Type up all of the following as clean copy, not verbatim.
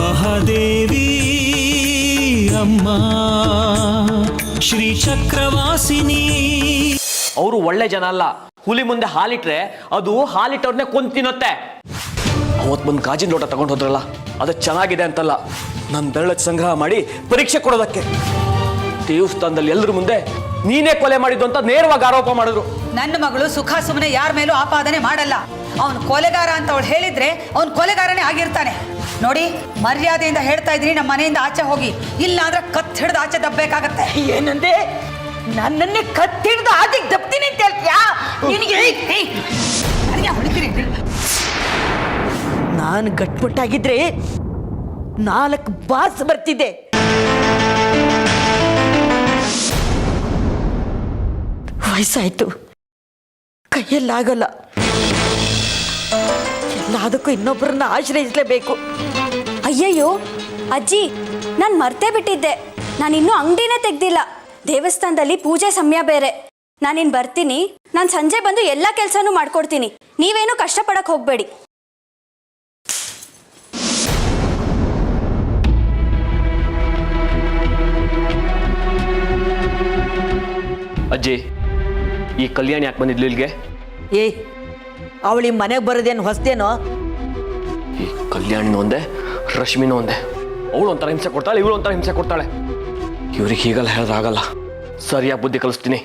ಮಹಾದೇವಿ ಅಮ್ಮ ಶ್ರೀ ಚಕ್ರವಾಸಿನಿ. ಅವರು ಒಳ್ಳೆ ಜನ ಅಲ್ಲ. ಹುಲಿ ಮುಂದೆ ಹಾಲಿಟ್ರೆ ಅದು ಹಾಲಿಟ್ಟವ್ರನ್ನೇ ಕೊಂದು ತಿನ್ನುತ್ತೆ. ಅವತ್ತು ಬಂದು ಗಾಜಿನ ಲೋಟ ತಗೊಂಡು ಹೋದ್ರಲ್ಲ, ಅದು ಚೆನ್ನಾಗಿದೆ ಅಂತಲ್ಲ, ನನ್ನ ಬೆರಳು ಸಂಗ್ರಹ ಮಾಡಿ ಪರೀಕ್ಷೆ ಕೊಡೋದಕ್ಕೆ. ದೇವಸ್ಥಾನದಲ್ಲಿ ಎಲ್ಲರ ಮುಂದೆ ನೀನೇ ಕೊಲೆ ಮಾಡಿದ್ದು ಅಂತ ನೇರವಾಗಿ ಆರೋಪ ಮಾಡಿದ್ರು. ನನ್ನ ಮಗಳು ಸುಖ ಸುಮ್ಮನೆ ಯಾರ ಮೇಲೂ ಆಪಾದನೆ ಮಾಡಲ್ಲ. ಅವನು ಕೊಲೆಗಾರ ಅಂತ ಅವಳು ಹೇಳಿದ್ರೆ ಅವನು ಕೊಲೆಗಾರನೇ ಆಗಿರ್ತಾನೆ. ನೋಡಿ, ಮರ್ಯಾದೆಯಿಂದ ಹೇಳ್ತಾ ಇದ್ದೀನಿ, ನಮ್ಮ ಮನೆಯಿಂದ ಆಚೆ ಹೋಗಿ, ಇಲ್ಲ ಅಂದ್ರೆ ಕತ್ ಹಿಡ್ದು ಆಚೆ ದಬ್ಬೇಕಾಗತ್ತೆ. ಏನಂದೆ? ನನ್ನನ್ನೇ ಕತ್ತಿಡ್ದು ಆಚೆಗೆ ದಬ್ತೀನಿ ಅಂತ ಹೇಳ್ತೀಯಾ? ನಾನು ಗಟ್ಮುಟ್ಟಾಗಿದ್ರೆ 4 ಬಾಸ್ ಬರ್ತಿದ್ದೆ. ವಯಸ್ಸಾಯ್ತು, ಕೈಯಲ್ಲಾಗಲ್ಲ. ಎಲ್ಲದಕ್ಕೂ ಇನ್ನೊಬ್ಬರನ್ನ ಆಶ್ರಯಿಸಲೇಬೇಕು. ಅಯ್ಯಯ್ಯೋ ಅಜ್ಜಿ, ನಾನು ಮರ್ತೇ ಬಿಟ್ಟಿದ್ದೆ. ನಾನಿನ್ನೂ ಅಂಗಡಿನೇ ತೆಗ್ದಿಲ್ಲ. ದೇವಸ್ಥಾನದಲ್ಲಿ ಪೂಜೆ ಸಮಯ ಬೇರೆ. ನಾನಿನ್ನು ಬರ್ತೀನಿ. ನಾನು ಸಂಜೆ ಬಂದು ಎಲ್ಲ ಕೆಲಸನೂ ಮಾಡ್ಕೊಡ್ತೀನಿ. ನೀವೇನು ಕಷ್ಟಪಡಕ್ಕೆ ಹೋಗಬೇಡಿ. ಅಜ್ಜಿ, ಈ ಕಲ್ಯಾಣಿ ಯಾಕೆ ಬಂದಿದ್ಲು ಇಲ್ಲಿಗೆ? ಅವಳಿ ಮನೆಗೆ ಬರೋದೇನು ಹೊಸ್ತೇನೋ? ಈ ಕಲ್ಯಾಣಿನೂ ಒಂದೇ, ರಶ್ಮಿನೂ ಒಂದೇ. ಅವಳು ಒಂಥರ ಹಿಂಸೆ ಕೊಡ್ತಾಳೆ, ಇವಳು ಒಂಥರ ಹಿಂಸೆ ಕೊಡ್ತಾಳೆ. ಇವ್ರಿಗೆ ಹೀಗೆಲ್ಲ ಹೇಳಿದ್ರಾಗಲ್ಲ. ಸರಿಯಾಗಿ ಬುದ್ಧಿ ಕಲಿಸ್ತೀನಿ.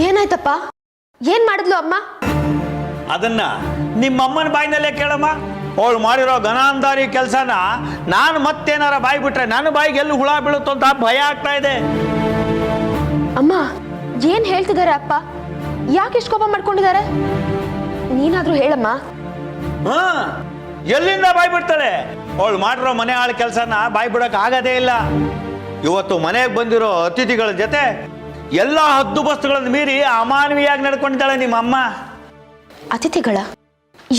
ಏನಾಯ್ತಪ್ಪ? ಏನ್ ಮಾಡಿದ್ಲು ಅಮ್ಮ? ಅದನ್ನ ನಿಮ್ಮಮ್ಮನ ಬಾಯಿನಲ್ಲೇ ಕೇಳಮ್ಮ. ಅವಳು ಮಾಡಿರೋ ಘನಾಂಧಾರಿ ಕೆಲಸನ ನಾನು ಮತ್ತೇನಾರ ಬಾಯಿ ಬಿಟ್ರೆ ನನ್ನ ಬಾಯಿಗೆ ಎಲ್ಲೂ ಹುಳ ಬೀಳುತ್ತೋ ಅಂತ ಭಯ ಆಗ್ತಾ ಇದೆ. ಅಮ್ಮ ಏನ್ ಹೇಳ್ತಿದ್ದಾರೆ ಅಪ್ಪ? ಯಾಕೆ ಇಷ್ಟು ಕೋಪ ಮಾಡ್ಕೊಂಡಿದ್ದಾರೆ? ನೀನಾದ್ರೂ ಹೇಳಮ್ಮ. ಎಲ್ಲಿಂದ ಬಾಯಿ ಬಿಡ್ತಾಳೆ? ಅವಳು ಮಾಡಿರೋ ಮನೆ ಆಳ ಕೆಲಸನ ಬಾಯಿ ಬಿಡಕ್ ಆಗದೇ ಇಲ್ಲ. ಇವತ್ತು ಮನೆಗೆ ಬಂದಿರೋ ಅತಿಥಿಗಳ ಜೊತೆ ಎಲ್ಲ ಹದ್ದುಬಸ್ತುಗಳನ್ನು ಮೀರಿ ಅಮಾನವೀಯಾಗಿ ನಡ್ಕೊಂಡಿದ್ದಾಳೆ ನಿಮ್ಮಮ್ಮ. ಅತಿಥಿಗಳ?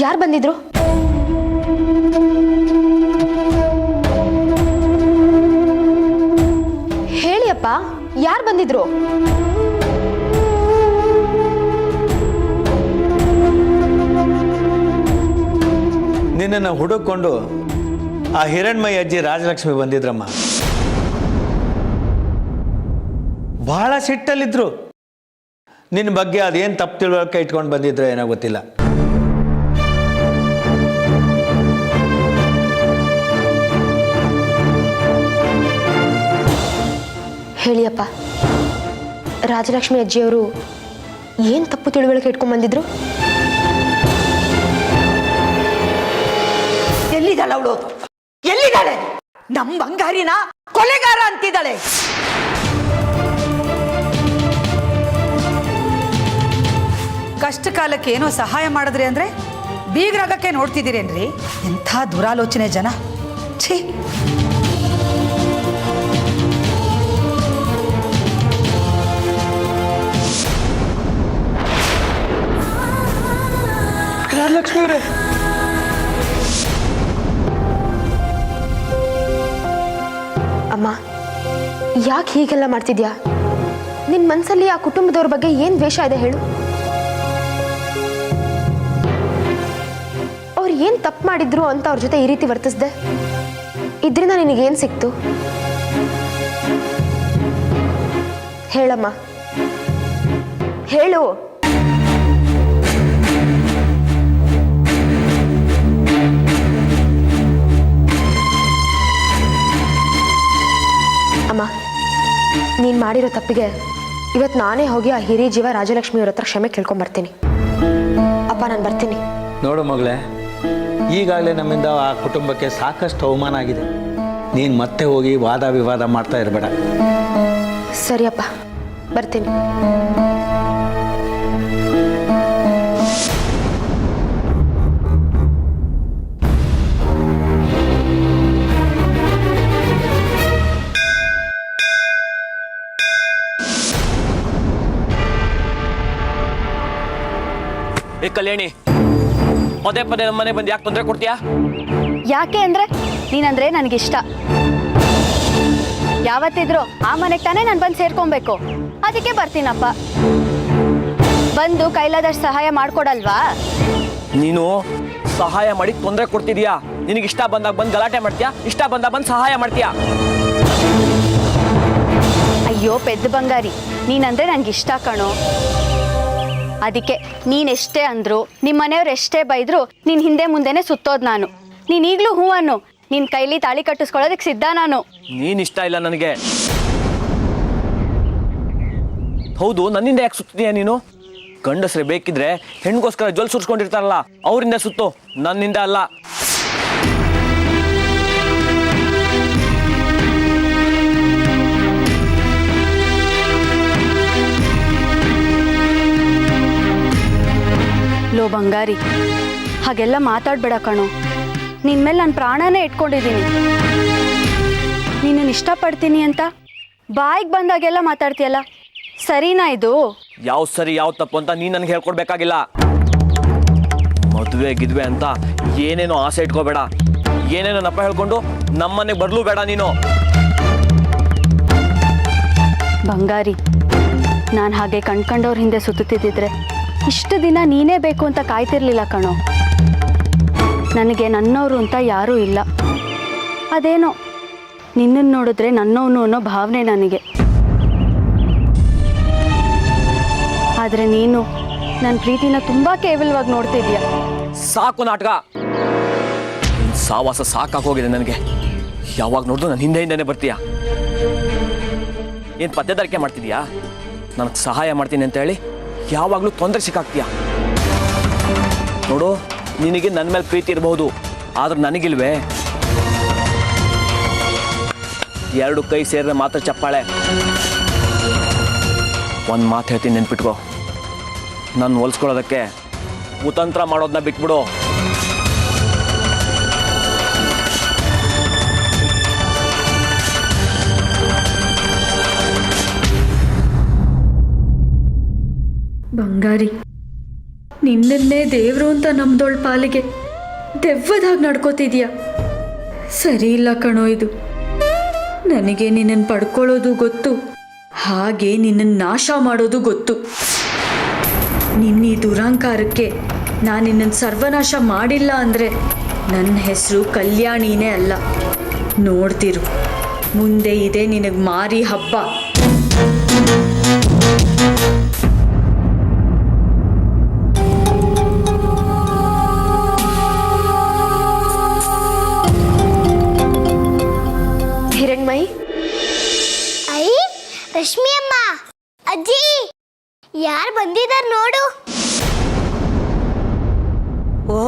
ಯಾರು ಬಂದಿದ್ರು? ಹೇಳಿಯಪ್ಪ, ಯಾರು ಬಂದಿದ್ರು? ನಿನ್ನನ್ನು ಹುಡುಕೊಂಡು ಆ ಹಿರಣ್ಮಯಿ ಅಜ್ಜಿ ರಾಜಲಕ್ಷ್ಮಿ ಬಂದಿದ್ರಮ್ಮ. ಬಹಳ ಸಿಟ್ಟಲ್ಲಿದ್ರು. ನಿನ್ನ ಬಗ್ಗೆ ಅದೇನು ತಪ್ಪು ತಿಳುವಳಿಕೆ ಇಟ್ಕೊಂಡು ಬಂದಿದ್ರು ಏನೋ ಗೊತ್ತಿಲ್ಲ. ಹೇಳಿಯಪ್ಪ, ರಾಜಲಕ್ಷ್ಮಿ ಅಜ್ಜಿಯವರು ಏನು ತಪ್ಪು ತಿಳುವಳಿಕೆ ಇಟ್ಕೊಂಡು ಬಂದಿದ್ರು? ಎಲ್ಲಿದ್ದಾಳೆ ಅವಳು? ಎಲ್ಲಿದ್ದಾಳೆ? ನಮ್ಮ ಬಂಗಾರಿನ ಕೊಲೆಗಾರ ಅಂತಿದ್ದಾಳೆ. ಕಷ್ಟ ಕಾಲಕ್ಕೆ ಏನೋ ಸಹಾಯ ಮಾಡಿದ್ರಿ ಅಂದ್ರೆ ಬೀಗ್ರಾಗಕ್ಕೆ ನೋಡ್ತಿದ್ದೀರೇನ್ರಿ? ಎಂಥ ದುರಾಲೋಚನೆ ಜನ. ಛೀ. ರಾಜಲಕ್ಷ್ಮಿ ಅವರೇ, ಅಮ್ಮ ಯಾಕೆ ಹೀಗೆಲ್ಲ ಮಾಡ್ತಿದ್ಯಾ? ನಿನ್ನ ಮನಸ್ಸಲ್ಲಿ ಆ ಕುಟುಂಬದವ್ರ ಬಗ್ಗೆ ಏನು ದ್ವೇಷ ಇದೆ ಹೇಳು? ಅವ್ರು ಏನು ತಪ್ಪು ಮಾಡಿದ್ರು ಅಂತ ಅವ್ರ ಜೊತೆ ಈ ರೀತಿ ವರ್ತಿಸ್ದೆ? ಇದರಿಂದ ನಿನಗೇನು ಸಿಕ್ತು ಹೇಳಮ್ಮ, ಹೇಳು. ಅಮ್ಮ, ನೀನು ಮಾಡಿರೋ ತಪ್ಪಿಗೆ ಇವತ್ತು ನಾನೇ ಹೋಗಿ ಆ ಹಿರಿಯ ಜೀವ ರಾಜಲಕ್ಷ್ಮಿಯವ್ರ ಹತ್ರ ಕ್ಷಮೆ ಕೇಳ್ಕೊಂಬರ್ತೀನಿ. ಅಪ್ಪ, ನಾನು ಬರ್ತೀನಿ. ನೋಡು ಮಗಳೇ, ಈಗಾಗಲೇ ನಮ್ಮಿಂದ ಆ ಕುಟುಂಬಕ್ಕೆ ಸಾಕಷ್ಟು ಅವಮಾನ ಆಗಿದೆ. ನೀನು ಮತ್ತೆ ಹೋಗಿ ವಾದ ವಿವಾದ ಮಾಡ್ತಾ ಇರಬೇಡ. ಸರಿಯಪ್ಪ, ಬರ್ತೀನಿ. ಕಲ್ಯಾಣಿ, ಪದೇ ಪದೇ ನಮ್ಮ ಮನೆ ಬಂದು ಯಾಕೆ ತೊಂದರೆ ಕೊಡ್ತೀಯಾ? ಯಾಕೆ ಅಂದರೆ ನೀನಂದರೆ ನನಗಿಷ್ಟ. ಯಾವತ್ತಿದ್ರು ಆ ಮನೆಗೆ ತಾನೇ ನಾನು ಬಂದು ಸೇರ್ಕೊಬೇಕು. ಅದಕ್ಕೆ ಬರ್ತೀನಪ್ಪ. ಬಂದು ಕೈಲಾದಷ್ಟು ಸಹಾಯ ಮಾಡಿಕೊಡಲ್ವಾ? ನೀನು ಸಹಾಯ ಮಾಡಿ ತೊಂದರೆ ಕೊಡ್ತಿದ್ಯಾ. ನಿನಗೆ ಇಷ್ಟ ಬಂದಾಗ ಬಂದು ಗಲಾಟೆ ಮಾಡ್ತೀಯಾ, ಇಷ್ಟ ಬಂದಾಗ ಬಂದು ಸಹಾಯ ಮಾಡ್ತೀಯಾ. ಅಯ್ಯೋ ಪೆದ್ದ ಬಂಗಾರಿ, ನೀನಂದರೆ ನನಗೆ ಇಷ್ಟ ಕಣೋ. ಅದಕ್ಕೆ ನೀನೆಷ್ಟೇ ಅಂದರು, ನಿಮ್ಮ ಮನೆಯವ್ರು ಎಷ್ಟೇ ಬೈದ್ರು ನೀನು ಹಿಂದೆ ಮುಂದೆನೇ ಸುತ್ತೋದು ನಾನು. ನೀನು ಈಗಲೂ ಹೂ ಅನ್ನು. ನಿನ್ನ ಕೈಲಿ ತಾಳಿ ಕಟ್ಟಿಸ್ಕೊಳ್ಳೋದಕ್ಕೆ ಸಿದ್ಧ ನಾನು. ನೀನ್ ಇಷ್ಟ ಇಲ್ಲ ನನಗೆ. ಹೌದು, ನನ್ನಿಂದ ಯಾಕೆ ಸುತ್ತಿದೀಯ ನೀನು? ಗಂಡಸ್ರೆ ಬೇಕಿದ್ರೆ ಹೆಣ್ಗೋಸ್ಕರ ಜೊಲ್ ಸುರ್ಸ್ಕೊಂಡಿರ್ತಾರಲ್ಲ, ಅವರಿಂದ ಸುತ್ತು, ನನ್ನಿಂದ ಅಲ್ಲ. ಲೋ ಬಂಗಾರಿ, ಹಾಗೆಲ್ಲ ಮಾತಾಡಬೇಡ ಕಣೋ. ನಿನ್ನ ಮೇಲೆ ನಾನು ಪ್ರಾಣನೇ ಇಟ್ಕೊಂಡಿದ್ದೀನಿ. ನಿನ್ನನ್ನು ಇಷ್ಟಪಡ್ತೀನಿ ಅಂತ ಬಾಯಿಗೆ ಬಂದಾಗೆಲ್ಲ ಮಾತಾಡ್ತೀಯಲ್ಲ, ಸರಿನಾ ಇದು? ಯಾವ ಸರಿ ಯಾವ ತಪ್ಪು ಅಂತ ನೀನು ನನಗೆ ಹೇಳ್ಕೊಡ್ಬೇಕಾಗಿಲ್ಲ. ಮದುವೆ ಗಿದ್ವೆ ಅಂತ ಏನೇನೋ ಆಸೆ ಇಟ್ಕೋಬೇಡ. ಏನೇನೋ ನಪ್ಪ ಹೇಳ್ಕೊಂಡು ನಮ್ಮನೆಗೆ ಬರ್ಲೂ ಬೇಡ ನೀನು. ಬಂಗಾರಿ, ನಾನು ಹಾಗೆ ಕಣ್ಕಂಡವ್ರ ಹಿಂದೆ ಸುತ್ತುತ್ತಿದ್ದಿದ್ರೆ ಇಷ್ಟು ದಿನ ನೀನೇ ಬೇಕು ಅಂತ ಕಾಯ್ತಿರ್ಲಿಲ್ಲ ಕಣೋ. ನನಗೆ ನನ್ನವರು ಅಂತ ಯಾರೂ ಇಲ್ಲ. ಅದೇನೋ ನಿನ್ನನ್ನು ನೋಡಿದ್ರೆ ನನ್ನವನು ಅನ್ನೋ ಭಾವನೆ ನನಗೆ. ಆದರೆ ನೀನು ನನ್ನ ಪ್ರೀತಿನ ತುಂಬ ಕೇವಲವಾಗಿ ನೋಡ್ತಿದ್ಯಾ. ಸಾಕು ನಾಟಕ. ಸಾವಾಸ ಸಾಕಾಗಿ ಹೋಗಿದೆ ನನಗೆ. ಯಾವಾಗ ನೋಡಿದ್ರು ನಾನು ಹಿಂದೆನೇ ಬರ್ತೀಯಾ. ಏನು ಪತ್ತೆದಾರಿಕೆ ಮಾಡ್ತಿದ್ಯಾ? ನನಗೆ ಸಹಾಯ ಮಾಡ್ತೀನಿ ಅಂತ ಹೇಳಿ ಯಾವಾಗಲೂ ತೊಂದರೆ ಸಿಕ್ಕಾಗ್ತೀಯಾ. ನೋಡು, ನಿನಗೆ ನನ್ನ ಮೇಲೆ ಪ್ರೀತಿ ಇರಬಹುದು, ಆದ್ರೆ ನನಗಿಲ್ವೇ. ಎರಡು ಕೈ ಸೇರಿದ್ರೆ ಮಾತ್ರ ಚಪ್ಪಾಳೆ. ಒಂದು ಮಾತು ಹೇಳ್ತೀನಿ, ನೆನ್ಪಿಟ್ಕೋ. ನಾನು ಹೋಲಿಸ್ಕೊಳ್ಳೋದಕ್ಕೆ ಕುತಂತ್ರ ಮಾಡೋದನ್ನ ಬಿಟ್ಬಿಡು. ಬಂಗಾರಿ, ನಿನ್ನನ್ನೇ ದೇವರು ಅಂತ ನಮ್ದೋಳ್ ಪಾಲಿಗೆ ದೆವ್ವದಾಗಿ ನಡ್ಕೋತಿದ್ಯಾ. ಸರಿ ಇಲ್ಲ ಕಣೋ ಇದು. ನನಗೆ ನಿನ್ನನ್ನು ಪಡ್ಕೊಳ್ಳೋದು ಗೊತ್ತು, ಹಾಗೆ ನಿನ್ನನ್ನು ನಾಶ ಮಾಡೋದು ಗೊತ್ತು. ನಿನ್ನ ಈ ದುರಹಂಕಾರಕ್ಕೆ ನಾನು ನಿನ್ನನ್ನು ಸರ್ವನಾಶ ಮಾಡಿಲ್ಲ ಅಂದರೆ ನನ್ನ ಹೆಸರು ಕಲ್ಯಾಣಿನೇ ಅಲ್ಲ. ನೋಡ್ತಿರು, ಮುಂದೆ ಇದೆ ನಿನಗೆ ಮಾರಿ ಹಬ್ಬ. ಹಿರಣ್ಮಯಿ, ಐ ರಶ್ಮಿ ಅಮ್ಮ, ಅಜ್ಜಿ ಯಾರು ಬಂದಿದ್ದಾರೆ ನೋಡು. ಓ,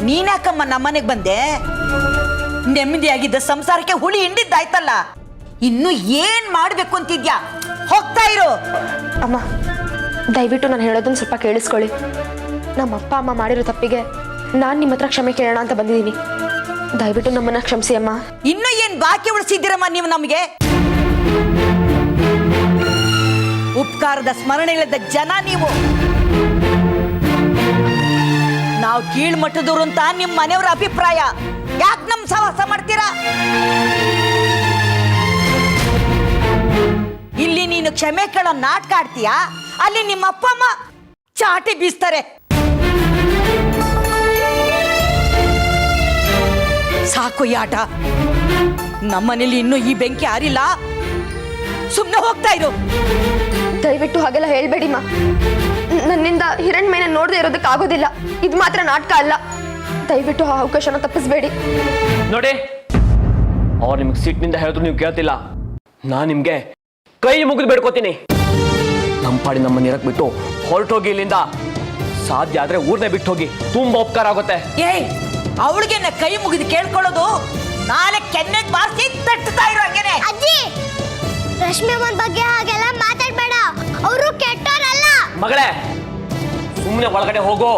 ನೀನಾಕಮ್ಮ ನಮ್ಮನೆಗೆ ಬಂದೆ? ನೆಮ್ಮದಿಯಾಗಿದ್ದ ಸಂಸಾರಕ್ಕೆ ಹುಳಿ ಹಿಂಡಿದ್ದಾಯ್ತಲ್ಲ. ಇನ್ನು ಏನ್ ಮಾಡ್ಬೇಕು ಅಂತಿದ್ಯಾ? ಹೋಗ್ತಾ ಇರು. ಅಮ್ಮ ದಯವಿಟ್ಟು ನಾನು ಹೇಳೋದನ್ನು ಸ್ವಲ್ಪ ಕೇಳಿಸ್ಕೊಳ್ಳಿ. ನಮ್ಮ ಅಪ್ಪ ಅಮ್ಮ ಮಾಡಿರೋ ತಪ್ಪಿಗೆ ನಾನು ನಿಮ್ಮ ಹತ್ರ ಕ್ಷಮೆ ಕೇಳೋಣ ಅಂತ ಬಂದಿದ್ದೀನಿ. ದಯವಿಟ್ಟು ನಮ್ಮನ್ನ ಕ್ಷಮಿಸಿ ಅಮ್ಮ. ಇನ್ನು ಏನ್ ಬಾಕಿ ಉಳಿಸಿದ್ದೀರಮ್ಮ ನೀವು ನಮಗೆ? ಉಪಕಾರದ ಸ್ಮರಣೆ ಇಲ್ಲದ ಜನ ನೀವು. ನಾವು ಕೀಳ್ಮಟ್ಟದವ್ರು ಅಂತ ನಿಮ್ಮ ಮನೆಯವರ ಅಭಿಪ್ರಾಯ. ಯಾಕೆ ನಮ್ ಸಹವಾಸ ಮಾಡ್ತೀರಾ? ಇಲ್ಲಿ ನೀನು ಕ್ಷಮೆ ಕೇಳೋ ನಾಟಕ ಆಡ್ತೀಯಾ, ಅಲ್ಲಿ ನಿಮ್ಮ ಅಪ್ಪ ಅಮ್ಮ ಚಾಟಿ ಬೀಸ್ತಾರೆ. ಸಾಕು ಈ ಆಟ. ನಮ್ಮನೇಲಿ ಇನ್ನೂ ಈ ಬೆಂಕಿ ಆರಿಲ್ಲ. ಸುಮ್ಮನೆ ಹೋಗ್ತಾ ಇರು. ದಯವಿಟ್ಟು ಹಾಗೆಲ್ಲ ಹೇಳ್ಬೇಡಿಮ್ಮ. ನನ್ನಿಂದ ಹಿರಣ್ಮಯ್ಯನ ನೋಡದೆ ಇರೋದಕ್ಕೆ ಆಗೋದಿಲ್ಲ. ಇದು ಮಾತ್ರ ನಾಟಕ ಅಲ್ಲ. ದಯವಿಟ್ಟು ಆ ಅವಕಾಶನ ತಪ್ಪಿಸ್ಬೇಡಿ. ನೋಡಿ, ಅವ್ರು ನಿಮ್ಗೆ ಸಿಟ್ಟಿನಿಂದ ಹೇಳಿದ್ರು ನೀವು ಕೇಳ್ತಿಲ್ಲ. ನಾನು ನಿಮ್ಗೆ ಕೈ ಮುಗಿದು ಬೇಡ್ಕೋತೀನಿ. ನಮ್ಮ ಪಾಡಿ ನಮ್ಮನ್ನ ಇರಕ್ ಬಿಟ್ಟು ಹೊರಟೋಗಿ ಇಲ್ಲಿಂದ. ಸಾಧ್ಯ ಆದ್ರೆ ಊರ್ನೇ ಬಿಟ್ಟು ಹೋಗಿ, ತುಂಬಾ ಉಪಕಾರ ಆಗುತ್ತೆ. ಏಯ್, ಅವಳಿಗೆ ಕೈ ಮುಗಿದು ಕೇಳ್ಕೊಳ್ಳೋದು? ನಾಳೆ ಕೆನ್ನೆಗೆ ಬಾರಿಸಿ ತಟ್ಟುತ್ತಾ ಇರೋ ಹಂಗೇನೆ. ಅಜ್ಜಿ, ರಶ್ಮಿ ಅಮ್ಮನ ಬಗ್ಗೆ ಹಾಗೆಲ್ಲ ಮಾತಾಡ್ಬೇಡ. ಅವರು ಕೆಟ್ಟೋರಲ್ಲ. ಮಗಳೇ, ಸುಮ್ಮನೆ ಒಳಗಡೆ ಹೋಗೋ.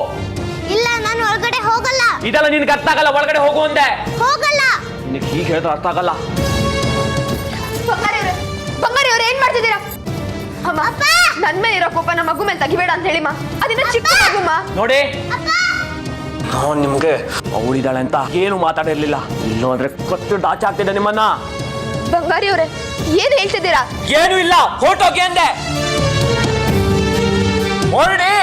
ಇಲ್ಲ, ನಾನು ಒಳಗಡೆ ಹೋಗಲ್ಲ. ಇದೆಲ್ಲ ನಿನ್ಗೆ ಅರ್ಥ ಆಗಲ್ಲ. ಒಳಗಡೆ ಹೋಗು ಅಂದೆ. ಹೋಗಲ್ಲ. ನಿನಗೆ ಹೀಗೆ ಹೇಳಿದ್ರೆ ಅರ್ಥ ಆಗಲ್ಲ. ಬಂಗಾರಿ ಅವ್ರು ಏನ್ ಮಾಡ್ತಿದ್ದೀರಾ? ಅಮ್ಮ, ನನ್ನ ಮೇಲೆ ಇರೋ ಕೋಪ ನಮ್ಮ ಮಗು ಮೇಲೆ ತೆಗಿಬೇಡ ಅಂತ ಹೇಳಿಮ್ಮ. ಅದಿನ್ನ ಚಿಕ್ಕ ಮಗುಮ್ಮ. ನೋಡಿ, ನಾನು ನಿಮ್ಗೆ ಅವಳಿದ್ದಾಳೆ ಅಂತ ಏನು ಮಾತಾಡಿರ್ಲಿಲ್ಲ. ಇಲ್ಲೋ ಅಂದ್ರೆ ಕೊಟ್ಟು ಆಚೆ ಆಗ್ತಿದೆ ನಿಮ್ಮನ್ನ. ಬಂಗಾರಿ ಅವರೇ ಏನ್ ಹೇಳ್ತಿದ್ದೀರಾ? ಏನು ಇಲ್ಲ, ಹೊರಟೋಗಿ ಅಂದೆ. ಹೊರಡಿ.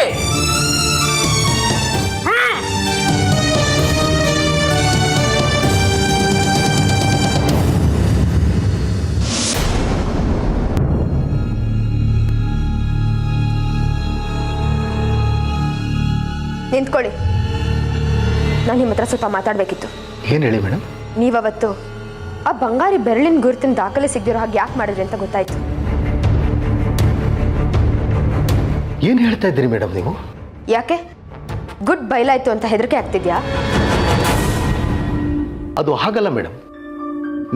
ನಿಂತ್ಕೊಳ್ಳಿ. ನಾನು ನಿಮ್ಮ ಹತ್ರ ಸ್ವಲ್ಪ ಮಾತಾಡಬೇಕಿತ್ತು. ಏನು ಹೇಳಿ ಮೇಡಮ್? ನೀವವತ್ತು ಆ ಬಂಗಾರಿ ಬೆರಳಿನ ಗುರುತಿನ ದಾಖಲೆ ಸಿಗದಿರೋ ಹಾಗೆ ಯಾಕೆ ಮಾಡಿದ್ರಿ ಅಂತ ಗೊತ್ತಾಯ್ತು. ಏನು ಹೇಳ್ತಾ ಇದ್ದೀರಿ ಮೇಡಮ್ ನೀವು? ಯಾಕೆ ಗುಡ್ ಬಯಲಾಯ್ತು ಅಂತ ಹೆದರಿಕೆ ಆಗ್ತಿದ್ಯಾ? ಅದು ಹಾಗಲ್ಲ ಮೇಡಮ್,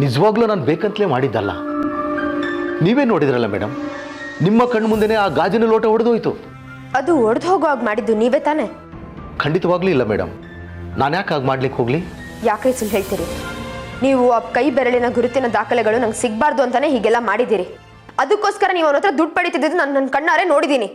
ನಿಜವಾಗ್ಲೂ ನಾನು ಬೇಕಂತಲೇ ಮಾಡಿದ್ದಲ್ಲ. ನೀವೇ ನೋಡಿದ್ರಲ್ಲ ಮೇಡಮ್, ನಿಮ್ಮ ಕಣ್ಣು ಮುಂದೆನೇ ಆ ಗಾಜಿನ ಲೋಟ ಒಡೆದೋಯ್ತು. ಅದು ಒಡೆದು ಹೋಗೋ ಹಾಗೆ ಮಾಡಿದ್ದು ನೀವೇ ತಾನೆ? ಖಂಡಿತವಾಗ್ಲೂ ಇಲ್ಲ ಮೇಡಮ್, ನಾನು ಯಾಕೆ ಹಾಗೆ ಮಾಡ್ಲಿಕ್ಕೆ ಹೋಗ್ಲಿ? ಯಾಕೆ ಸುಳ್ಳು ಹೇಳ್ತೀರಿ? ನೀವು ಆ ಕೈ ಬೆರಳಿನ ಗುರುತಿನ ದಾಖಲೆಗಳು ನಂಗೆ ಸಿಗಬಾರ್ದು ಅಂತಾನೆ ಹೀಗೆಲ್ಲ ಮಾಡಿದ್ದೀರಿ. ಅದಕ್ಕೋಸ್ಕರ ನೀವು ಅವನ ಹತ್ರ ದುಡ್ಡು ಪಡಿತಿದ್ದು ನಾನು ನನ್ನ ಕಣ್ಣಾರೆ ನೋಡಿದ್ದೀನಿ.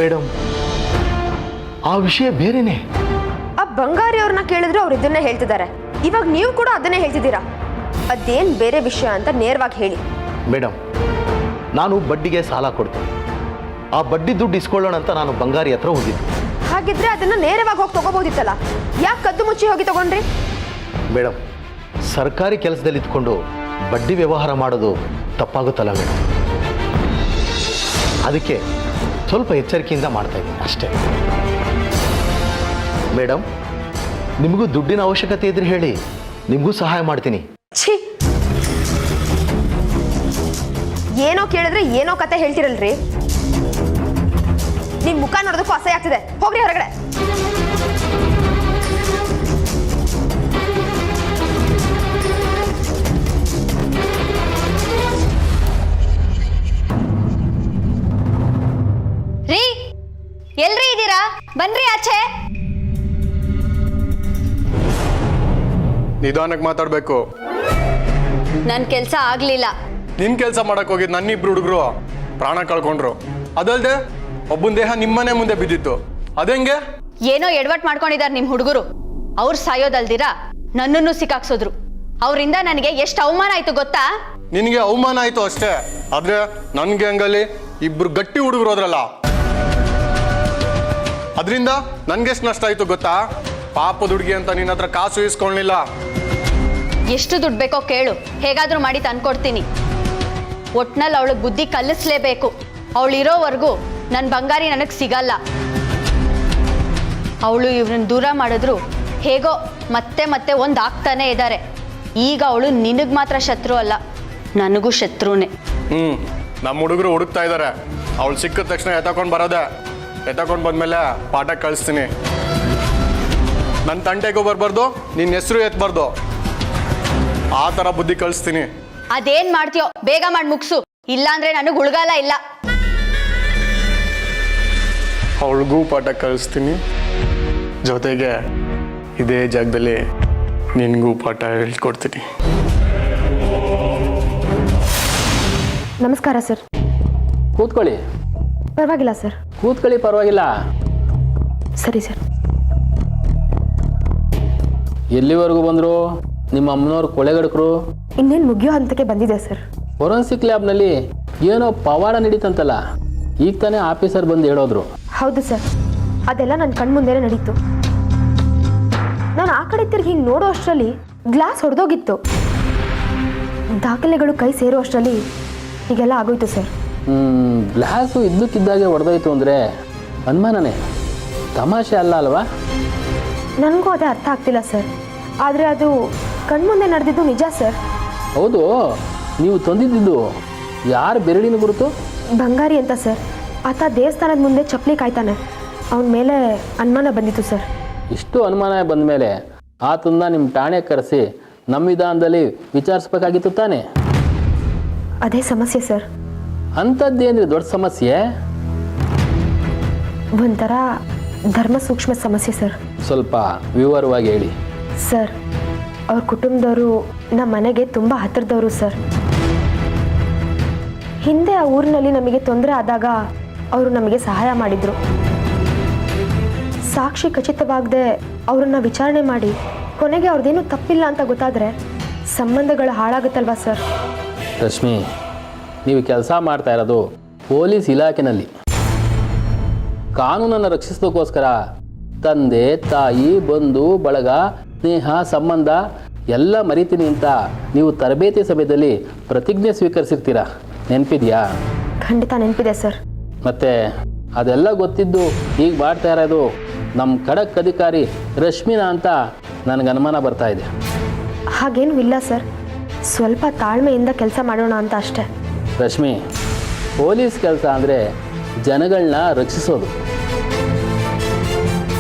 ಮೇಡಮ್, ಆ ವಿಷಯ ಬೇರೆನೇ. ಆ ಬಂಗಾರಿ ಅವ್ರನ್ನ ಕೇಳಿದ್ರು ಅವ್ರು ಇದನ್ನೇ ಹೇಳ್ತಿದ್ದಾರೆ. ಇವಾಗ ನೀವು ಕೂಡ ಅದನ್ನೇ ಹೇಳ್ತಿದ್ದೀರಾ. ಅದೇನು ಬೇರೆ ವಿಷಯ ಅಂತ ನೇರವಾಗಿ ಹೇಳಿ. ಮೇಡಮ್, ನಾನು ಬಡ್ಡಿಗೆ ಸಾಲ ಕೊಡ್ತೇನೆ. ಆ ಬಡ್ಡಿ ದುಡ್ಡು ಇಸ್ಕೊಳ್ಳೋಣ ಅಂತ ನಾನು ಬಂಗಾರಿ ಹತ್ರ ಹೋಗಿದ್ದೆ. ಹಾಗಿದ್ರೆ ಅದನ್ನ ನೇರವಾಗಿ ಹೋಗಿ ತಗೋಬಹುದಿತ್ತಲ್ಲ, ಯಾಕೆ ಕದ್ದು ಮುಚ್ಚಿ ಹೋಗಿ ತಗೊಂಡ್ರಿ? ಮೇಡಮ್, ಸರ್ಕಾರಿ ಕೆಲಸದಲ್ಲಿ ಇದ್ಕೊಂಡು ಬಡ್ಡಿ ವ್ಯವಹಾರ ಮಾಡೋದು ತಪ್ಪಾಗುತ್ತಲ್ಲ ಮೇಡಮ್. ಅದಕ್ಕೆ ಸ್ವಲ್ಪ ಎಚ್ಚರಿಕೆಯಿಂದ ಮಾಡ್ತಾ ಇದ್ದೀನಿ ಅಷ್ಟೇ. ಮೇಡಮ್, ನಿಮಗೂ ದುಡ್ಡಿನ ಅವಶ್ಯಕತೆ ಇದ್ರೆ ಹೇಳಿ, ನಿಮಗೂ ಸಹಾಯ ಮಾಡ್ತೀನಿ. ಛೀ, ಏನೋ ಕೇಳಿದ್ರೆ ಏನೋ ಕತೆ ಹೇಳ್ತಿರಲ್ರಿ. ನಿಮ್ ಮುಖ ನೋಡೋದಕ್ಕೂ ಅಸಹ್ಯ ಆಗ್ತಿದೆ. ಹೋಗ್ರಿ ಹೊರಗಡೆ. ರೀ, ಎಲ್ರಿ ಇದ್ದೀರಾ? ಬನ್ರಿ ಆಚೆ. ನಿಧಾನಕ್ಕೆ ಮಾತಾಡಬೇಕು. ನನ್ನ ಕೆಲಸ ಆಗ್ಲಿಲ್ಲ. ನಿನ್ ಕೆಲಸ ಮಾಡಕ್ ಹೋಗಿದ್ ನನ್ನಿಬ್ರು ಹುಡುಗರು ಪ್ರಾಣ ಕಳ್ಕೊಂಡ್ರು. ಅದಲ್ದೆ ಒಬ್ಬನ ದೇಹ ನಿಮ್ಮನೆ ಮುಂದೆ ಬಿದ್ದಿತ್ತು. ಅದೆಂಗೆ? ಏನೋ ಎಡವಟ್ ಮಾಡ್ಕೊಂಡಿದ್ದಾರೆ ನಿಮ್ ಹುಡುಗರು. ಅವ್ರು ಸಾಯೋದಲ್ದಿರಾ ನನ್ನನ್ನು ಸಿಕ್ಕಾಕ್ಸೋದ್ರು. ಅವರಿಂದ ನನಗೆ ಎಷ್ಟು ಅವಮಾನ ಆಯ್ತು ಗೊತ್ತಾ? ನಿನಗೆ ಅವಮಾನ ಆಯ್ತು ಅಷ್ಟೇ, ಆದ್ರೆ ನನ್ಗೆ ಹಂಗಲ್ಲಿ ಇಬ್ರು ಗಟ್ಟಿ ಹುಡುಗರು ಹೋದ್ರಲ್ಲ, ಅದರಿಂದ ನನ್ಗೆಷ್ಟು ನಷ್ಟ ಆಯ್ತು ಗೊತ್ತಾ? ಪಾಪದ ಹುಡುಗಿ ಅಂತ ನಿನ್ನ ಹತ್ರ ಕಾಸು ಇಸ್ಕೊಳ್ಳಿಲ್ಲ. ಎಷ್ಟು ದುಡ್ಡು ಬೇಕೋ ಕೇಳು, ಹೇಗಾದ್ರೂ ಮಾಡಿ ತಂದ್ಕೊಡ್ತೀನಿ. ಒಟ್ನಲ್ಲಿ ಅವಳಿಗೆ ಬುದ್ಧಿ ಕಲಿಸ್ಲೇಬೇಕು. ಅವಳು ಇರೋವರೆಗೂ ನನ್ನ ಬಂಗಾರಿ ನನಗೆ ಸಿಗಲ್ಲ. ಅವಳು ಇವ್ರನ್ನ ದೂರ ಮಾಡಿದ್ರು ಹೇಗೋ ಮತ್ತೆ ಮತ್ತೆ ಒಂದು ಆಗ್ತಾನೆ ಇದ್ದಾರೆ. ಈಗ ಅವಳು ನಿನಗೆ ಮಾತ್ರ ಶತ್ರು ಅಲ್ಲ, ನನಗೂ ಶತ್ರುನೇ. ನಮ್ಮ ಹುಡುಗರು ಹುಡುಕ್ತಾ ಇದ್ದಾರೆ. ಅವಳು ಸಿಕ್ಕಿದ ತಕ್ಷಣ ಎತ್ತಕೊಂಡು ಬರೋದೆ. ಎತ್ತಕೊಂಡು ಬಂದ್ಮೇಲೆ ಪಾಠ ಕಳಿಸ್ತೀನಿ. ನನ್ನ ತಂಟೆಗೂ ಬರಬಾರ್ದು, ನಿನ್ನ ಹೆಸರು ಎತ್ತಬಾರ್ದು. ಆ ಥರ ಬುದ್ಧಿ ಕಳಿಸ್ತೀನಿ. ಅದೇನ್ ಮಾಡ್ತೀಯೋ ಬೇಗ ಮಾಡಿ ಮುಗಿಸು, ಇಲ್ಲಾಂದ್ರೆ ನನಗೆ ಉಳ್ಗಾಲ ಇಲ್ಲ. ಅವಳಿಗೂ ಪಾಠ ಕಳಿಸ್ತೀನಿ, ಜೊತೆಗೆ ಇದೇ ಜಾಗದಲ್ಲಿ ನಿನಗೂ ಪಾಠ ಹೇಳ್ಕೊಡ್ತೀನಿ. ನಮಸ್ಕಾರ ಸರ್. ಕೂತ್ಕೊಳ್ಳಿ. ಪರವಾಗಿಲ್ಲ ಸರ್. ಕೂತ್ಕೊಳ್ಳಿ, ಪರವಾಗಿಲ್ಲ. ಸರಿ ಸರ್. ಎಲ್ಲಿವರೆಗೂ ಬಂದರು ನಿಮ್ಮ ಅಮ್ಮನವ್ರು ಕೊಳೆಗಡಕರು? ಇನ್ನೇನು ಮುಗಿಯೋ ಹಂತಕ್ಕೆ ಬಂದಿದೆ ಸರ್. ಫೊರೆನ್ಸಿಕ್ ಲ್ಯಾಬ್ನಲ್ಲಿ ಏನೋ ಪವಾಡ ನಡೀತಂತಲ್ಲ, ಈಗ ತಾನೇ ಆಫೀಸರ್ ಬಂದು ಹೇಳೋದ್ರು. ಹೌದು ಸರ್, ಅದೆಲ್ಲ ನನ್ನ ಕಣ್ಮುಂದೆನೇ ನಡೀತು. ನಾನು ಆ ಕಡೆ ತಿರುಗಿ ಹಿಂಗೆ ನೋಡೋ ಅಷ್ಟರಲ್ಲಿ ಗ್ಲಾಸ್ ಹೊಡೆದೋಗಿತ್ತು. ದಾಖಲೆಗಳು ಕೈ ಸೇರೋ ಅಷ್ಟರಲ್ಲಿ ಹೀಗೆಲ್ಲ ಆಗೋಯ್ತು ಸರ್. ಗ್ಲಾಸು ಇದ್ದಕ್ಕಿದ್ದಾಗೆ ಹೊಡೆದೋಯ್ತು ಅಂದರೆ ಅನುಮಾನನೇ, ತಮಾಷೆ ಅಲ್ಲ ಅಲ್ವಾ? ನನಗೂ ಅದೇ ಅರ್ಥ ಆಗ್ತಿಲ್ಲ ಸರ್. ಆದರೆ ಅದು ಕಣ್ಮುಂದೆ ನಡೆದಿದ್ದು ನಿಜ ಸರ್. ಹೌದು, ನೀವು ತಂದಿದ್ದು ಯಾರು ಬೆರಳಿನ ಗುರುತು? ಬಂಗಾರಿ ಅಂತ ಸರ್. ಆತ ದೇವಸ್ಥಾನದ ಮುಂದೆ ಚಪ್ಪಲಿ ಕಾಯ್ತಾನೆ. ಅವನ ಮೇಲೆ ಅನುಮಾನ ಬಂದಿತ್ತು ಸರ್. ಇಷ್ಟು ಅನುಮಾನ ಬಂದ ಮೇಲೆ ಆತನ್ನ ನಿಮ್ಮ ಠಾಣೆ ಕರೆಸಿ ನಮ್ಮ ವಿಧಾನದಲ್ಲಿ ವಿಚಾರಿಸ್ಬೇಕಾಗಿತ್ತು ತಾನೆ? ಅದೇ ಸಮಸ್ಯೆ ಸರ್. ಅಂಥದ್ದೇನ್ರಿ ದೊಡ್ಡ ಸಮಸ್ಯೆ? ಒಂಥರ ಧರ್ಮ ಸೂಕ್ಷ್ಮ ಸಮಸ್ಯೆ ಸರ್. ಸ್ವಲ್ಪ ವಿವರವಾಗಿ ಹೇಳಿ. ಸರ್, ಅವ್ರ ಕುಟುಂಬದವರು ನಮ್ಮ ಮನೆಗೆ ತುಂಬ ಹತ್ತಿರದವರು ಸರ್. ಹಿಂದೆ ಆ ಊರಿನಲ್ಲಿ ನಮಗೆ ತೊಂದರೆ ಆದಾಗ ಅವರು ನಮಗೆ ಸಹಾಯ ಮಾಡಿದರು. ಸಾಕ್ಷಿ ಖಚಿತವಾಗದೆ ಅವರನ್ನು ವಿಚಾರಣೆ ಮಾಡಿ ಕೊನೆಗೆ ಅವ್ರದ್ದೇನು ತಪ್ಪಿಲ್ಲ ಅಂತ ಗೊತ್ತಾದರೆ ಸಂಬಂಧಗಳು ಹಾಳಾಗುತ್ತಲ್ವಾ ಸರ್? ರಶ್ಮಿ, ನೀವು ಕೆಲಸ ಮಾಡ್ತಾ ಇರೋದು ಪೊಲೀಸ್ ಇಲಾಖೆನಲ್ಲಿ. ಕಾನೂನನ್ನು ರಕ್ಷಿಸೋದಕ್ಕೋಸ್ಕರ ತಂದೆ ತಾಯಿ ಬಂಧು ಬಳಗ ಸ್ನೇಹ ಸಂಬಂಧ ಎಲ್ಲ ಮರಿತೀನಿ ಅಂತ ನೀವು ತರಬೇತಿ ಸಮಯದಲ್ಲಿ ಪ್ರತಿಜ್ಞೆ ಸ್ವೀಕರಿಸಿರ್ತೀರ, ನೆನಪಿದೆಯಾ? ಖಂಡಿತ ನೆನಪಿದೆ ಸರ್. ಮತ್ತು ಅದೆಲ್ಲ ಗೊತ್ತಿದ್ದು ಈಗ ಮಾಡ್ತಾ ಇರೋದು ನಮ್ಮ ಖಡಕ್ ಅಧಿಕಾರಿ ರಶ್ಮಿನಾ ಅಂತ ನನಗೆ ಅನುಮಾನ ಬರ್ತಾ ಇದೆ. ಹಾಗೇನೂ ಇಲ್ಲ ಸರ್, ಸ್ವಲ್ಪ ತಾಳ್ಮೆಯಿಂದ ಕೆಲಸ ಮಾಡೋಣ ಅಂತ ಅಷ್ಟೇ. ರಶ್ಮಿ, ಪೊಲೀಸ್ ಕೆಲಸ ಅಂದರೆ ಜನಗಳನ್ನ ರಕ್ಷಿಸೋದು.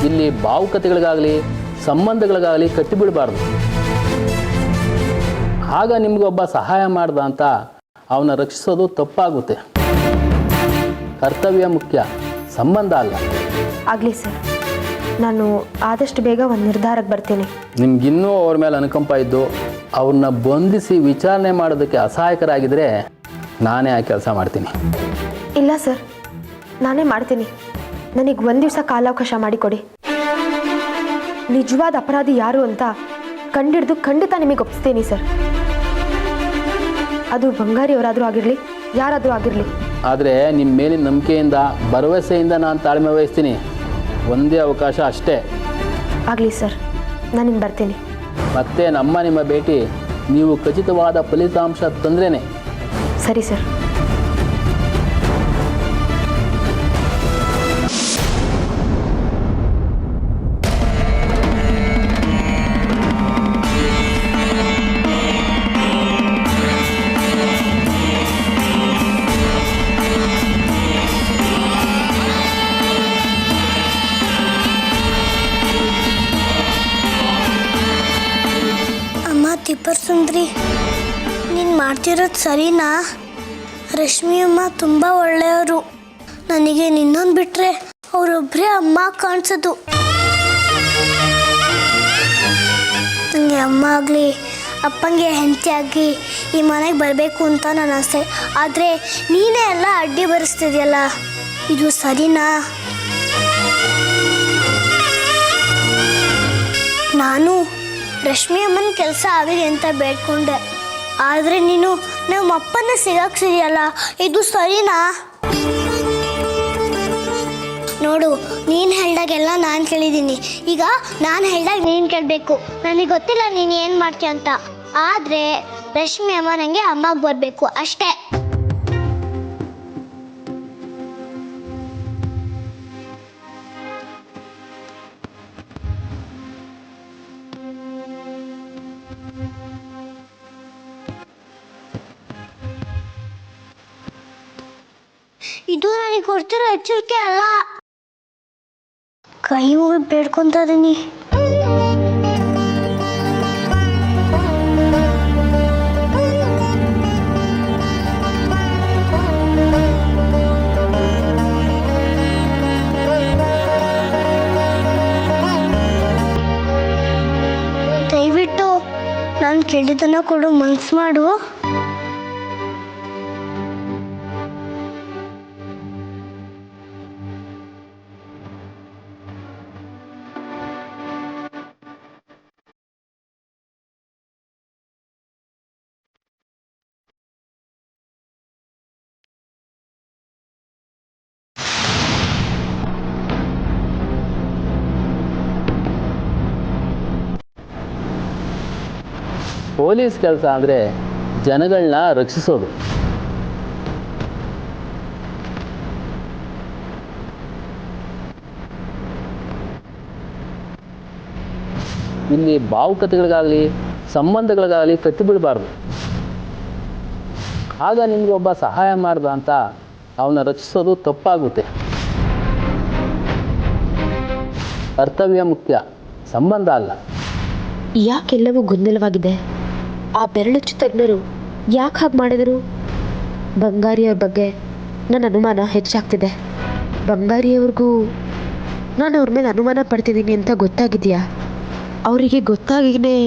ಇಲ್ಲಿ ಭಾವುಕತೆಗಳಿಗಾಗಲಿ ಸಂಬಂಧಗಳಿಗಾಗಲಿ ಕಟ್ಟಿಬಿಡಬಾರ್ದು. ಆಗ ನಿಮಗೊಬ್ಬ ಸಹಾಯ ಮಾಡ್ದ ಅಂತ ಅವನ್ನ ರಕ್ಷಿಸೋದು ತಪ್ಪಾಗುತ್ತೆ. ಕರ್ತವ್ಯ ಮುಖ್ಯ, ಸಂಬಂಧ ಅಲ್ಲ. ಆಗಲಿ ಸರ್, ನಾನು ಆದಷ್ಟು ಬೇಗ ಒಂದು ನಿರ್ಧಾರಕ್ಕೆ ಬರ್ತೀನಿ. ನಿಮ್ಗಿನ್ನೂ ಅವ್ರ ಮೇಲೆ ಅನುಕಂಪ ಇದ್ದು ಅವ್ರನ್ನ ಬಂಧಿಸಿ ವಿಚಾರಣೆ ಮಾಡೋದಕ್ಕೆ ಅಸಹಾಯಕರಾಗಿದ್ದರೆ ನಾನೇ ಆ ಕೆಲಸ ಮಾಡ್ತೀನಿ. ಇಲ್ಲ ಸರ್, ನಾನೇ ಮಾಡ್ತೀನಿ. ನನಗೆ ಒಂದು ದಿವಸ ಕಾಲಾವಕಾಶ ಮಾಡಿಕೊಡಿ. ನಿಜವಾದ ಅಪರಾಧಿ ಯಾರು ಅಂತ ಕಂಡಿಡ್ದು ಖಂಡಿತ ನಿಮಗೆ ಒಪ್ಪಿಸ್ತೀನಿ ಸರ್. ಅದು ಬಂಗಾರಿಯವರಾದರೂ ಆಗಿರಲಿ, ಯಾರಾದರೂ ಆಗಿರಲಿ. ಆದರೆ ನಿಮ್ಮ ಮೇಲಿನ ನಂಬಿಕೆಯಿಂದ ಭರವಸೆಯಿಂದ ನಾನು ತಾಳ್ಮೆ ವಹಿಸ್ತೀನಿ. ಒಂದೇ ಅವಕಾಶ ಅಷ್ಟೇ. ಆಗಲಿ ಸರ್, ನಾನಿನ್ನು ಬರ್ತೀನಿ. ಮತ್ತೆ ನಿಮ್ಮ ಭೇಟಿ ನೀವು ಖಚಿತವಾದ ಫಲಿತಾಂಶ ತಂದ್ರೇ. ಸರಿ ಸರ್. ತಿಪ್ಪರ್ ಸುಂದ್ರಿ, ನೀನು ಮಾಡ್ತಿರೋದು ಸರಿನಾ? ರಶ್ಮಿ ಅಮ್ಮ ತುಂಬ ಒಳ್ಳೆಯವರು. ನನಗೆ ನಿನ್ನೊಂದು ಬಿಟ್ಟರೆ ಅವರೊಬ್ಬರೇ ಅಮ್ಮ ಕಾಣಿಸೋದು. ನನಗೆ ಅಮ್ಮ ಆಗಲಿ ಅಪ್ಪಂಗೆ ಹೆಂಡತಿ ಆಗಿ ಈ ಮನೆಗೆ ಬರಬೇಕು ಅಂತ ನನ್ನ ಆಸೆ. ಆದರೆ ನೀನೇ ಎಲ್ಲ ಅಡ್ಡಿ ಬರೆಸ್ತಿದೆಯಲ್ಲ, ಇದು ಸರಿನಾ? ನಾನು ರಶ್ಮಿ ಅಮ್ಮನ ಕೆಲಸ ಆಗಲಿ ಅಂತ ಬೇಡ್ಕೊಂಡೆ, ಆದರೆ ನೀನು ನಮ್ಮ ಅಪ್ಪನ ಸಿಗಾಕ್ಸಿದೆಯಲ್ಲ, ಇದು ಸರಿನಾ? ನೋಡು, ನೀನು ಹೇಳ್ದಾಗೆಲ್ಲ ನಾನು ಕೇಳಿದ್ದೀನಿ. ಈಗ ನಾನು ಹೇಳ್ದಾಗ ನೀನು ಕೇಳಬೇಕು. ನನಗೆ ಗೊತ್ತಿಲ್ಲ ನೀನು ಏನು ಮಾಡ್ತೀಯ ಅಂತ, ಆದರೆ ರಶ್ಮಿ ಅಮ್ಮ ನನಗೆ ಅಮ್ಮಗೆ ಬರಬೇಕು ಅಷ್ಟೇ. ಇದು ನನಗೆ ಕೊಡ್ತಿರೋ ಎಚ್ಚರಿಕೆ ಅಲ್ಲ. ಕೈ ಮುಗಿದು ಬೇಡ್ಕೊಂತ ಇದೀನಿ. ದಯವಿಟ್ಟು ನಾನು ಕೇಳಿದ್ದನ್ನ ಕೊಡು, ಮನ್ಸು ಮಾಡು. ಪೊಲೀಸ್ ಕೆಲಸ ಅಂದರೆ ಜನಗಳನ್ನ ರಕ್ಷಿಸೋದು. ಇಲ್ಲಿ ಭಾವುಕತೆಗಳಿಗಾಗಲಿ ಸಂಬಂಧಗಳಿಗಾಗಲಿ ಕಟ್ಟಿಬಿಡಬಾರ್ದು. ಆಗ ನಿಮಗೆ ಒಬ್ಬ ಸಹಾಯ ಮಾಡ್ದ ಅಂತ ಅವನ್ನ ರಕ್ಷಿಸೋದು ತಪ್ಪಾಗುತ್ತೆ. ಕರ್ತವ್ಯ ಮುಖ್ಯ, ಸಂಬಂಧ ಅಲ್ಲ. ಯಾಕೆಲ್ಲವೂ ಗೊಂದಲವಾಗಿದೆ? ಆ ಬೆರಳಚ್ಚು ತಜ್ಞರು ಯಾಕೆ ಹಾಗೆ ಮಾಡಿದರು? ಬಂಗಾರಿಯವ್ರ ಬಗ್ಗೆ ನನ್ನ ಅನುಮಾನ ಹೆಚ್ಚಾಗ್ತಿದೆ. ಬಂಗಾರಿಯವ್ರಿಗೂ ನಾನು ಅವ್ರ ಮೇಲೆ ಅನುಮಾನ ಪಡ್ತಿದ್ದೀನಿ ಅಂತ ಗೊತ್ತಾಗಿದೆಯಾ? ಅವರಿಗೆ ಗೊತ್ತಾಗಿನೇ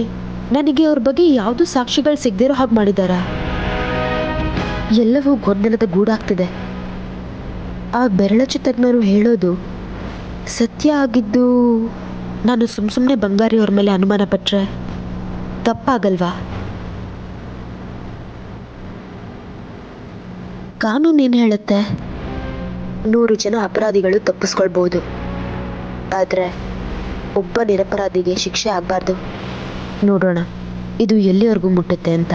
ನನಗೆ ಅವ್ರ ಬಗ್ಗೆ ಯಾವುದೂ ಸಾಕ್ಷಿಗಳು ಸಿಗದಿರೋ ಹಾಗೆ ಮಾಡಿದಾರ. ಎಲ್ಲವೂ ಗೊಂದಲದ ಗೂಡಾಗ್ತಿದೆ. ಆ ಬೆರಳಚ್ಚು ತಜ್ಞರು ಹೇಳೋದು ಸತ್ಯ ಆಗಿದ್ದು ನಾನು ಸುಮ್ಮನೆ ಬಂಗಾರಿ ಅವ್ರ ಮೇಲೆ ಅನುಮಾನ ಪಟ್ಟರೆ ತಪ್ಪಾಗಲ್ವಾ? ಕಾನೂನು ಏನು ಹೇಳುತ್ತೆ? 100 ಜನ ಅಪರಾಧಿಗಳು ತಪ್ಪಿಸ್ಕೊಳ್ಬೋದು, ಆದರೆ ಒಬ್ಬ ನಿರಪರಾಧಿಗೆ ಶಿಕ್ಷೆ ಆಗಬಾರ್ದು. ನೋಡೋಣ ಇದು ಎಲ್ಲಿವರೆಗೂ ಮುಟ್ಟುತ್ತೆ ಅಂತ.